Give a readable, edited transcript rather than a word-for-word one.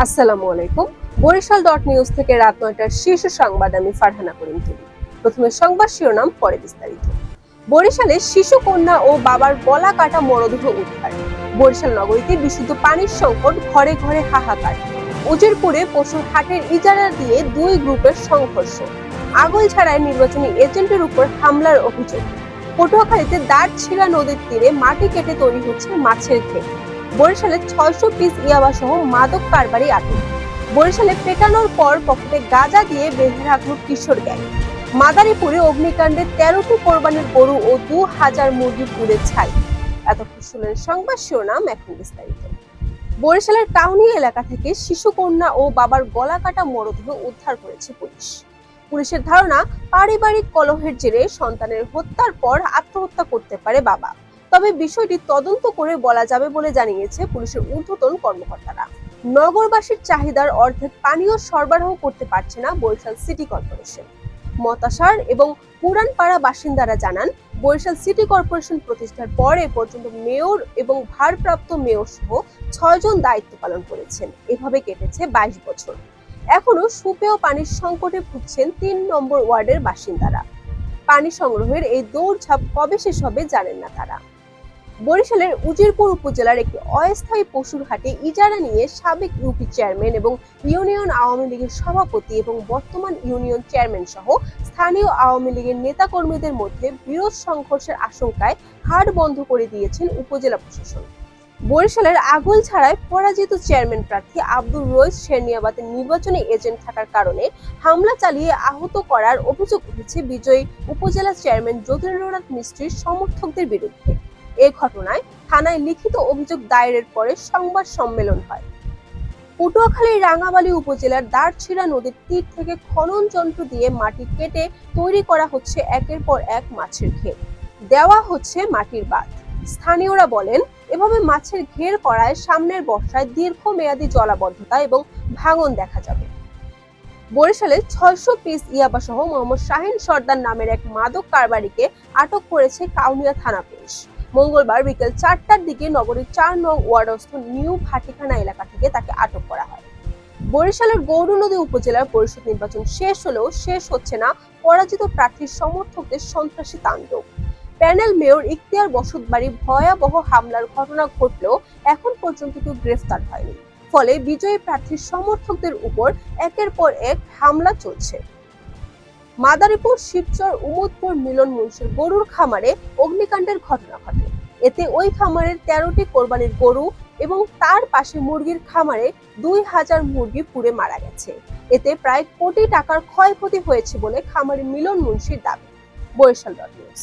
আসসালামু আলাইকুম। Barishal dot news থেকে রাত ৯টার শীর্ষ সংবাদ আমি ফারহানা করিম তুলি। প্রথমে সংবাদ শিরোনাম, পরে বিস্তারিত। বরিশালে শিশু কন্যা ও বাবার গলা কাটা মরদেহ উদ্ধার। বরিশাল নগরীতে বিশুদ্ধ পানির সংকট, ঘরে ঘরে হাহাকার। উজিরপুরে পশুর হাটের ইজারা দিয়ে দুই গ্রুপের সংঘর্ষ। আগৈলঝাড়ায় নির্বাচনী এজেন্টের উপর হামলার অভিযোগ। পটুয়াখালীতে দাঁড়ছিড়া নদীর তীরে মাটি কেটে তৈরি হচ্ছে মাছের ঘের। বরিশালে ৬০০ পিস ইয়াবা সহ মাদক কারবারি আটক। বরিশালে পেটানোর পর পকেটে গাঁজা দিয়ে বেঁধে রাখলো কিশোর গ্যাং। মাদারীপুরে অগ্নিকাণ্ডে ১৩টি কোরবানির গরু ও ২,০০০ মুরগি পুড়ে ছাই। এতক্ষণ শুনলেন সংবাদ শিরোনাম, এখন বিস্তারিত। বরিশালের কাউনিয়া এলাকা থেকে শিশু কন্যা ও বাবার গলা কাটা মরদেহ উদ্ধার করেছে পুলিশ। পুলিশের ধারণা, পারিবারিক কলহের জেরে সন্তানের হত্যার পর আত্মহত্যা করতে পারে বাবা। তবে বিষয়টি তদন্ত করে বলা যাবে বলে জানিয়েছে পুলিশের ঊর্ধ্বতন কর্মকর্তারা। নগরবাসীর চাহিদার অর্ধেক পানীয় সরবরাহ করতে পারছে না বরিশাল সিটি কর্পোরেশন। মতাসার এবং পুরানপাড়া বাসিন্দারা জানান, বরিশাল সিটি কর্পোরেশন প্রতিষ্ঠার পর এ পর্যন্ত মেয়র এবং ভারপ্রাপ্ত মেয়র সহ ৬ জন দায়িত্ব পালন করেছেন। এভাবে কেটেছে ২২ বছর। এখনো সুপেয় পানির সংকটে ভুগছেন ৩ নম্বর ওয়ার্ডের বাসিন্দারা। পানি সংগ্রহের এই দৌড়ঝাঁপ কবে শেষ হবে জানেন না তারা। বরিশালের উজিরপুর উপজেলার একটি অস্থায়ী পশুর হাটে ইজারা নিয়ে সাবেক ইউপি চেয়ারম্যান এবং ইউনিয়ন আওয়ামী লীগের সভাপতি এবং বর্তমান ইউনিয়ন চেয়ারম্যান সহ স্থানীয় আওয়ামী লীগের নেতাকর্মীদের মধ্যে বিরোধ সংঘর্ষের আশঙ্কায় হাট বন্ধ করে দিয়েছেন উপজেলা প্রশাসন। বরিশালের আগৈলঝাড়ায় পরাজিত চেয়ারম্যান প্রার্থী আব্দুর রইস শেরনিয়াবাদের নির্বাচনী এজেন্ট থাকার কারণে হামলা চালিয়ে আহত করার অভিযোগ উঠেছে বিজয়ী উপজেলা চেয়ারম্যান যতীন্দ্রনাথ মিস্ত্রির সমর্থকদের বিরুদ্ধে। এ ঘটনায় থানায় লিখিত অভিযোগ দায়েরের পরে সংবাদ সম্মেলন হয়। পটুয়াখালীর রাঙ্গামালী উপজেলার দাঁড়ছিড়া নদীর তীর থেকে খনন যন্ত্র দিয়ে মাটি কেটে তৈরি করা হচ্ছে একের পর এক মাছের ঘের। দেওয়া হচ্ছে মাটির বাঁধ। স্থানীয়রা বলেন, এভাবে মাছের ঘের করায় সামনের বর্ষায় দীর্ঘমেয়াদী জলাবদ্ধতা এবং ভাঙন দেখা যাবে। বরিশালে ৬০০ পিস ইয়াবা সহ মোহাম্মদ শাহিন সর্দার নামের এক মাদক কারবারিকে আটক করেছে কাউনিয়া থানা পুলিশ। মঙ্গলবার বিকেল ৪টার দিকে নগরীর ৪ নং ওয়ার্ডস্থ নিউ ভাটিখানা এলাকা থেকে তাকে আটক করা হয়। বরিশালের গৌরনদী উপজেলার পরিষদ নির্বাচন শেষ হলেও শেষ হচ্ছে না পরাজিত প্রার্থীর সমর্থকদের সন্ত্রাসী তাণ্ডব। প্যানেল মেয়র ইখতিয়ার বসতবাড়ি ভয়াবহ হামলার ঘটনা ঘটলেও এখন পর্যন্ত কেউ গ্রেফতার হয়নি। ফলে বিজয়ী প্রার্থীর সমর্থকদের উপর একের পর এক হামলা চলছে। মাদারীপুর শিবচর উমদপুর মিলন মুন্সির গরুর খামারে অগ্নিকাণ্ডের ঘটনা ঘটে। এতে ওই খামারের ১৩টি কোরবানির গরু এবং তার পাশে মুরগির খামারে ২,০০০ মুরগি পুড়ে মারা গেছে। এতে প্রায় কোটি টাকার ক্ষয়ক্ষতি হয়েছে বলে খামারি মিলন মুন্সির দাবি। Barishal dot news.